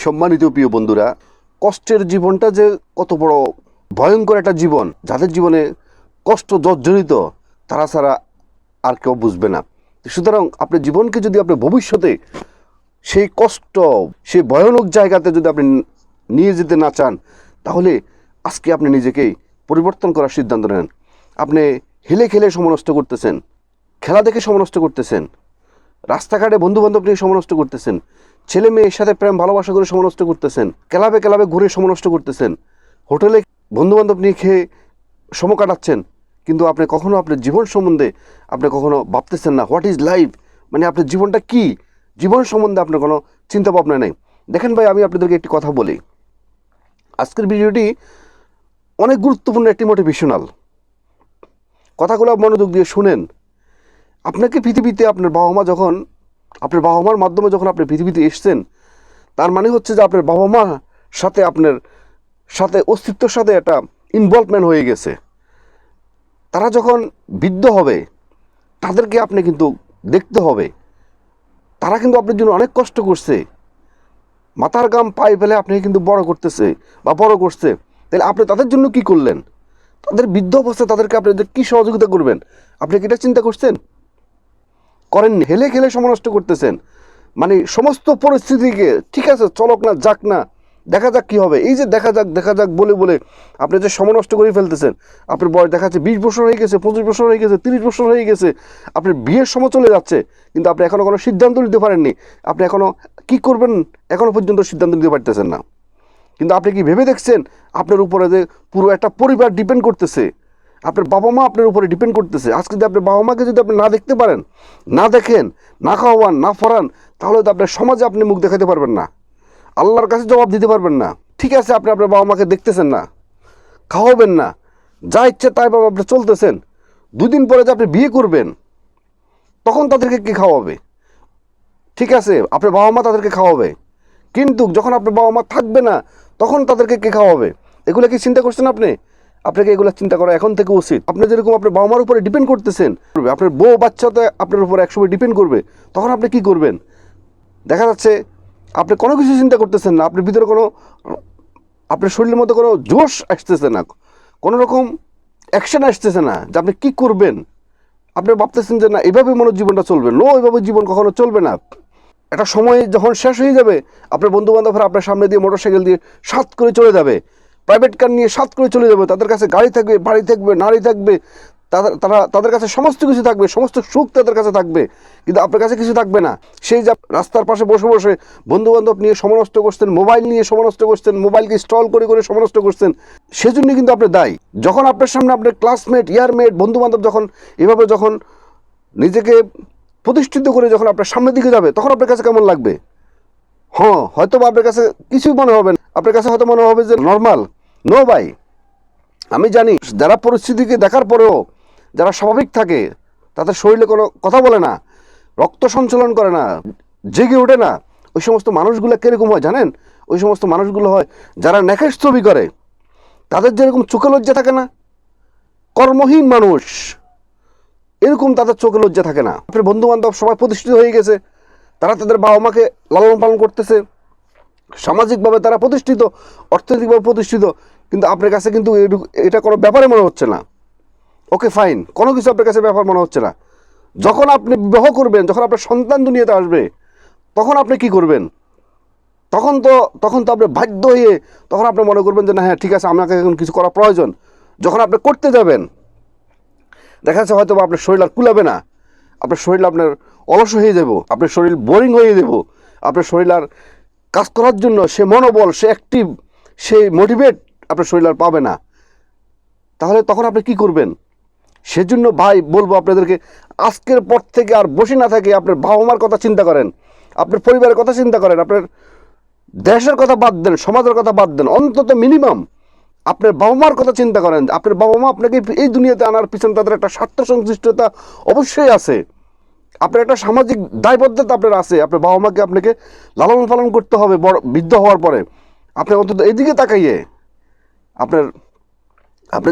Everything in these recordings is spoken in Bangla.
সম্মানিত প্রিয় বন্ধুরা, কষ্টের জীবনটা যে কত বড় ভয়ঙ্কর একটা জীবন, যাদের জীবনে কষ্ট জর্জরিত তারা ছাড়া আর কেউ বুঝবে না। সুতরাং আপনার জীবনকে যদি আপনি ভবিষ্যতে সেই কষ্ট, সেই ভয়ানক জায়গাতে যদি আপনি নিয়ে যেতে না চান, তাহলে আজকে আপনি নিজেকেই পরিবর্তন করার সিদ্ধান্ত নেন। আপনি হেলে খেলে সময় নষ্ট করতেছেন, খেলা দেখে সময় নষ্ট করতেছেন, রাস্তাঘাটে বন্ধুবান্ধব নিয়ে সময় নষ্ট করতেছেন, ছেলে মেয়ের সাথে প্রেম ভালোবাসা করে সময় নষ্ট করতেছেন, ক্লাবে ক্লাবে ঘুরে সময় নষ্ট করতেছেন, হোটেলে বন্ধুবান্ধব নিয়ে খেয়ে সময় কাটাচ্ছেন, কিন্তু আপনি কখনো আপনার জীবন সম্বন্ধে আপনি কখনো ভাবতেছেন না। হোয়াট ইজ লাইফ, মানে আপনার জীবনটা কি, জীবন সম্বন্ধে আপনার কোনো চিন্তা ভাবনা নেই। দেখেন ভাই, আমি আপনাদেরকে একটি কথা বলি। আজকের ভিডিওটি অনেক গুরুত্বপূর্ণ, একটি মোটিভেশনাল। কথাগুলো মনোযোগ দিয়ে শুনেন। আপনাকে পৃথিবীতে আপনার বাবা মা যখন, আপনার বাবা মার মাধ্যমে যখন আপনি পৃথিবীতে এসছেন, তার মানে হচ্ছে যে আপনার বাবা মা সাথে আপনার সাথে অস্তিত্বের সাথে একটা ইনভলভমেন্ট হয়ে গেছে। তারা যখন বৃদ্ধ হবে তাদেরকে আপনি কিন্তু দেখতে হবে। তারা কিন্তু আপনার জন্য অনেক কষ্ট করছে, মাথার গাম পায়ে ফেলে আপনি কিন্তু বড় করতেছে বা বড় করছে। তাহলে আপনি তাদের জন্য কি করলেন? তাদের বৃদ্ধ অবস্থায় তাদেরকে আপনি কী সহযোগিতা করবেন? আপনি কি এটা চিন্তা করছেন? করেননি। হেলে খেলে সময় নষ্ট করতেছেন। মানে সমস্ত পরিস্থিতিকে ঠিক আছে চলক না, যাক না, দেখা যাক কী হবে, এই যে দেখা যাক বলে বলে আপনি যে সময় নষ্ট করে ফেলতেছেন। আপনার বয়স দেখা যাচ্ছে 20 বছর হয়ে গেছে, 25 বছর হয়ে গেছে, 30 বছর হয়ে গেছে, আপনার বিয়ের সময় চলে যাচ্ছে, কিন্তু আপনি এখনও কোনো সিদ্ধান্ত নিতে পারেননি। আপনি এখনও কী করবেন এখনও পর্যন্ত সিদ্ধান্ত নিতে পারতেছেন না। কিন্তু আপনি কি ভেবে দেখছেন আপনার উপরে যে পুরো একটা পরিবার ডিপেন্ড করতেছে, আপনার বাবা মা আপনার উপরে ডিপেন্ড করতেছে। আজকে যদি আপনার বাবা মাকে যদি আপনি না দেখতে পারেন, না দেখেন, না খাওয়ান, না ফরান, তাহলে তো আপনার সমাজে আপনি মুখ দেখাতে পারবেন না, আল্লাহর কাছে জবাব দিতে পারবেন না। ঠিক আছে, আপনি আপনার বাবা মাকে দেখতেছেন না, খাওয়াবেন না, যা ইচ্ছে তাই বাবা আপনি চলতেছেন। 2 দিন পরে যে আপনি বিয়ে করবেন, তখন তাদেরকে কি খাওয়াবে? ঠিক আছে, আপনার বাবা মা তাদেরকে খাওয়াবে, কিন্তু যখন আপনার বাবা মা থাকবে না তখন তাদেরকে কে খাওয়াবে? এগুলো কি চিন্তা করছেন আপনি? আপনাকে এগুলো চিন্তা করা এখন থেকে উচিত। আপনি যেরকম আপনার বাবা মার উপরে ডিপেন্ড করতেছেন, আপনার বউ বাচ্চাতে আপনার উপর একসময় ডিপেন্ড করবে, তখন আপনি কি করবেন? দেখা যাচ্ছে আপনি কোনো কিছু চিন্তা করতেছেন না, আপনার ভিতরে কোনো, আপনার শরীরের মধ্যে কোনো জোশ আসতেছে না, কোনো রকম অ্যাকশন আসতেছে না যে আপনি কী করবেন। আপনি ভাবতেছেন যে না, এভাবে মনে জীবনটা চলবে। নো, এভাবে জীবন কখনো চলবে না। একটা সময় যখন শেষ হয়ে যাবে, আপনার বন্ধুবান্ধবরা আপনার সামনে দিয়ে মোটরসাইকেল দিয়ে সাত করে চলে যাবে, প্রাইভেট কার নিয়ে সাত করে চলে যাবে। তাদের কাছে গাড়ি থাকবে, বাড়ি থাকবে, নারী থাকবে, তাদের কাছে সমস্ত কিছু থাকবে, সমস্ত সুখ তাদের কাছে থাকবে, কিন্তু আপনার কাছে কিছু থাকবে না। সেই যে রাস্তার পাশে বসে বসে বন্ধুবান্ধব নিয়ে সময় নষ্ট করছেন, মোবাইল নিয়ে সময় নষ্ট করছেন, মোবাইলকে স্টল করে করে সময় নষ্ট করছেন, সেজন্য কিন্তু আপনি দায়ী। যখন আপনার সামনে আপনার ক্লাসমেট, ইয়ারমেট, বন্ধুবান্ধব যখন এভাবে যখন নিজেকে প্রতিষ্ঠিত করে যখন আপনার সামনের দিকে যাবে, তখন আপনার কাছে কেমন লাগবে? হ্যাঁ, হয়তো আপনার কাছে কিছুই মনে হবে না, আপনার কাছে হয়তো মনে হবে যে নর্মাল। নো ভাই, আমি জানি যারা পরিস্থিতিকে দেখার পরেও যারা স্বাভাবিক থাকে, তাদের শরীরে কোনো কথা বলে না, রক্ত সঞ্চালন করে না, জেগে ওঠে না, ওই সমস্ত মানুষগুলো কীরকম হয় জানেন? ওই সমস্ত মানুষগুলো হয় যারা নেকেশ ছবি করে, তাদের যেরকম চোখে লজ্জা থাকে না, কর্মহীন মানুষ, এরকম তাদের চোখে লজ্জা থাকে না। আপনার বন্ধুবান্ধব সবাই প্রতিষ্ঠিত হয়ে গেছে, তারা তাদের বাবা মাকে লালন পালন করতেছে, সামাজিকভাবে তারা প্রতিষ্ঠিত, অর্থনৈতিকভাবে প্রতিষ্ঠিত, কিন্তু আপনার কাছে কিন্তু এটা কোনো ব্যাপারে মনে হচ্ছে না। ওকে ফাইন, কোনো কিছু আপনার কাছে ব্যাপার মনে হচ্ছে না। যখন আপনি বিবাহ করবেন, যখন আপনার সন্তান দুনিয়াতে আসবে, তখন আপনি কি করবেন? তখন তো আপনি বাধ্য হয়ে তখন আপনি মনে করবেন যে না, হ্যাঁ ঠিক আছে, আমাকে এখন কিছু করা প্রয়োজন। যখন আপনি করতে যাবেন, দেখা যাচ্ছে হয়তো আপনার শরীর আর কুলাবে না, আপনার শরীর আপনার অলস হয়ে যাব, আপনার শরীর বোরিং হয়ে যাব, আপনার শরীর আর কাজ করার জন্য সে মনোবল, সে অ্যাক্টিভ, সে মোটিভেট আপনার শরীর আর পাবে না। তাহলে তখন আপনি কি করবেন? সেজন্য ভাই বলবো আপনাদেরকে, আজকের পর থেকে আর বসে না থাকে আপনার বাবা মার কথা চিন্তা করেন, আপনার পরিবারের কথা চিন্তা করেন, আপনার দেশের কথা বাদ দেন, সমাজের কথা বাদ দেন, অন্তত মিনিমাম আপনার বাবা মার কথা চিন্তা করেন। আপনার বাবা মা আপনাকে এই দুনিয়াতে আনার পিছনে তাদের একটা স্বার্থ সংশ্লিষ্টতা অবশ্যই আছে, আপনার একটা সামাজিক দায়বদ্ধতা আপনার আছে। আপনার বাবা মাকে আপনাকে লালন পালন করতে হবে বড় বৃদ্ধ হওয়ার পরে। আপনি অন্তত এদিকে তাকাইয়ে আপনার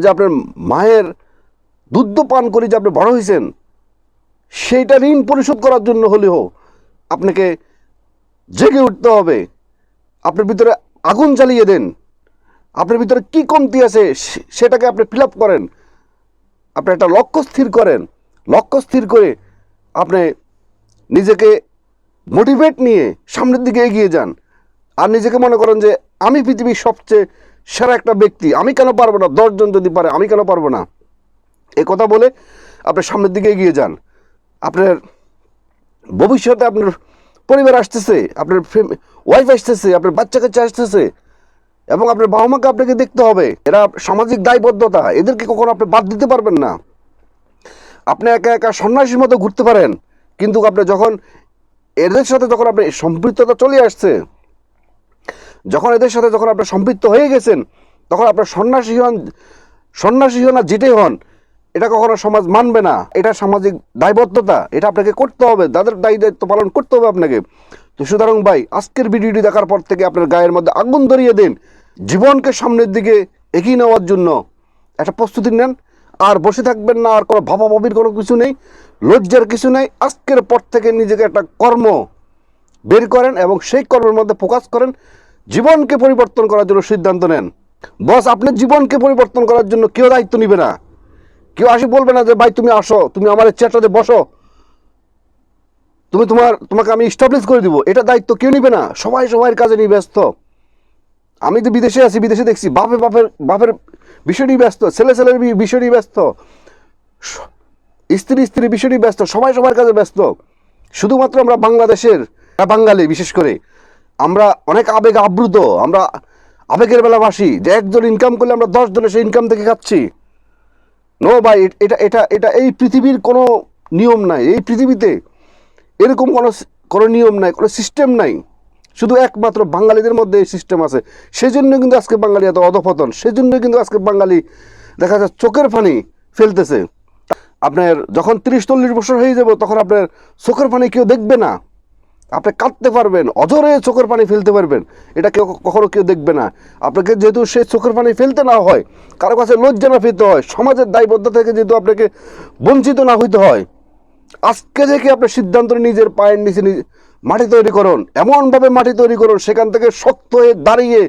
যে আপনার মায়ের দুধ পান করে যে আপনি বড় হয়েছেন, সেইটা ঋণ পরিশোধ করার জন্য হলেও আপনাকে জেগে উঠতে হবে, আপনার ভিতরে আগুন জ্বালিয়ে দেন। আপনার ভিতরে কি কমতি আছে সেটাকে আপনি ফিল আপ করেন। আপনি একটা লক্ষ্য স্থির করেন। লক্ষ্য স্থির করে আপনি নিজেকে মোটিভেট নিয়ে সামনের দিকে এগিয়ে যান। আর নিজেকে মনে করেন যে আমি পৃথিবীর সবচেয়ে সেরা একটা ব্যক্তি, আমি কেন পারবো না, 10 জন যদি পারে আমি কেন পারবো না, এই কথা বলে আপনি সামনের দিকে এগিয়ে যান। আপনার ভবিষ্যতে আপনার পরিবার আসতেছে, আপনার ওয়াইফ আসতেছে, আপনার বাচ্চা কাচ্চা আসতেছে, এবং আপনার বাবা মাকে আপনাকে দেখতে হবে। এরা সামাজিক দায়বদ্ধতা, এদেরকে কখনো আপনি বাদ দিতে পারবেন না। আপনি একা একা সন্ন্যাসীর মতো ঘুরতে পারেন, কিন্তু আপনি যখন এদের সাথে যখন আপনি সম্পৃক্ততা চলে আসছে, যখন এদের সাথে যখন আপনি সম্পৃক্ত হয়ে গেছেন, তখন আপনার সন্ন্যাসী হন আর যেটাই হন, এটা কখনো সমাজ মানবে না। এটা সামাজিক দায়বদ্ধতা, এটা আপনাকে করতে হবে, তাদের দায়িত্ব পালন করতে হবে আপনাকে। তো সুতরাং ভাই, আজকের ভিডিওটি দেখার পর থেকে আপনার গায়ের মধ্যে আগুন ধরিয়ে দিন। জীবনকে সামনের দিকে এগিয়ে নেওয়ার জন্য একটা প্রস্তুতি নেন। আর বসে থাকবেন না, আর কোনো ভাবাভাবির কোনো কিছু নেই, লজ্জার কিছু নেই। আজকের পর থেকে নিজেকে একটা কর্ম বের করেন এবং সেই কর্মের মধ্যে ফোকাস করেন। জীবনকে পরিবর্তন করার জন্য সিদ্ধান্ত নেন। বস, আপনার জীবনকে পরিবর্তন করার জন্য কেউ দায়িত্ব নিবে না। কেউ আসে বলবে না যে ভাই তুমি আসো, তুমি আমার চেয়ারটাতে বসো, তোমাকে আমি স্টাবলিশ করে দিব। এটা দায়িত্ব কেউ নিবে না। সবাই সবার কাজে নিয়ে ব্যস্ত। আমি তো বিদেশে আছি, বিদেশে দেখছি বাপের বিষয় নিয়ে ব্যস্ত, ছেলের বিষয় নিয়ে ব্যস্ত, স্ত্রী বিষয় নিয়ে ব্যস্ত, সবাই সবার কাজে ব্যস্ত। শুধুমাত্র আমরা বাঙালি বিশেষ করে আমরা অনেক আবেগ আপ্লুত, আমরা আবেগের বেলা বাসি যে একজন ইনকাম করলে আমরা 10 জনের সেই ইনকাম থেকে খাচ্ছি। নো ভাই, এটা এই পৃথিবীর কোনো নিয়ম নাই। এই পৃথিবীতে এরকম কোনো নিয়ম নাই, কোনো সিস্টেম নাই। শুধু একমাত্র বাঙালিদের মধ্যে এই সিস্টেম আছে। সেজন্য কিন্তু আজকে বাঙালি এত অধপতন। সেজন্য কিন্তু আজকে বাঙালি দেখা যায় চোখের পানি ফেলতেছে। আপনার যখন 30-40 বছর হয়ে যাব, তখন আপনার চোখের পানি কেউ দেখবে না। আপনি কাঁদতে পারবেন, অজরে চোখের পানি ফেলতে পারবেন, এটা কখনো কেউ দেখবে না। আপনাকে যেহেতু সেই চোখের পানি ফেলতে না হয়, কারো কাছে লজ্জা না ফেলতে হয়, সমাজের দায়বদ্ধতা থেকে যেহেতু আপনাকে বঞ্চিত না হইতে হয়, আজকে থেকে আপনি সিদ্ধান্ত নিজের পায়ের নিচে মাটি তৈরি করুন। এমনভাবে মাটি তৈরি করুন, সেখান থেকে শক্ত হয়ে দাঁড়িয়ে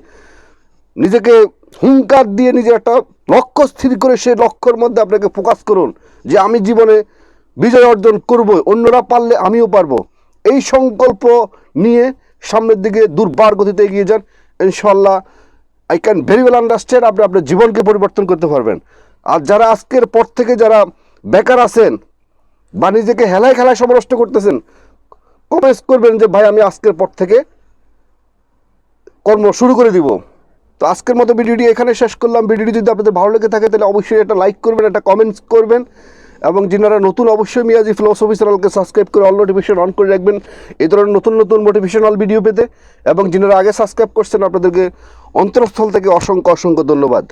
নিজেকে হুঙ্কার দিয়ে নিজের একটা লক্ষ্য স্থির করে সেই লক্ষ্যের মধ্যে আপনাকে ফোকাস করুন যে আমি জীবনে বিজয় অর্জন করব, অন্যরা পারলে আমিও পারবো। এই সংকল্প নিয়ে সামনের দিকে দুর্বার গতিতে এগিয়ে যান। ইনশাল্লাহ I can very well understand আপনি আপনার জীবনকে পরিবর্তন করতে পারবেন। আর যারা আজকের পর থেকে যারা বেকার আছেন বা নিজেকে হেলায় খেলায় সমালোচনা করতেছেন, কমেন্টস করবেন যে ভাই আমি আজকের পর থেকে কর্ম শুরু করে দিব। তো আজকের মতো ভিডিওটি এখানে শেষ করলাম। ভিডিওটি যদি আপনাদের ভালো লেগে থাকে তাহলে অবশ্যই একটা লাইক করবেন, একটা কমেন্টস করবেন, এবং যিনারা নতুন অবশ্যই মিয়াজি ফিলোসফি চ্যানেলকে সাবস্ক্রাইব করে অল নোটিফিকেশন অন করে রাখবেন এই ধরনের নতুন মোটিভেশনাল ভিডিও পেতে। এবং যিনারা আগে সাবস্ক্রাইব করছেন আপনাদেরকে অন্তরস্থল থেকে অসংখ্য ধন্যবাদ।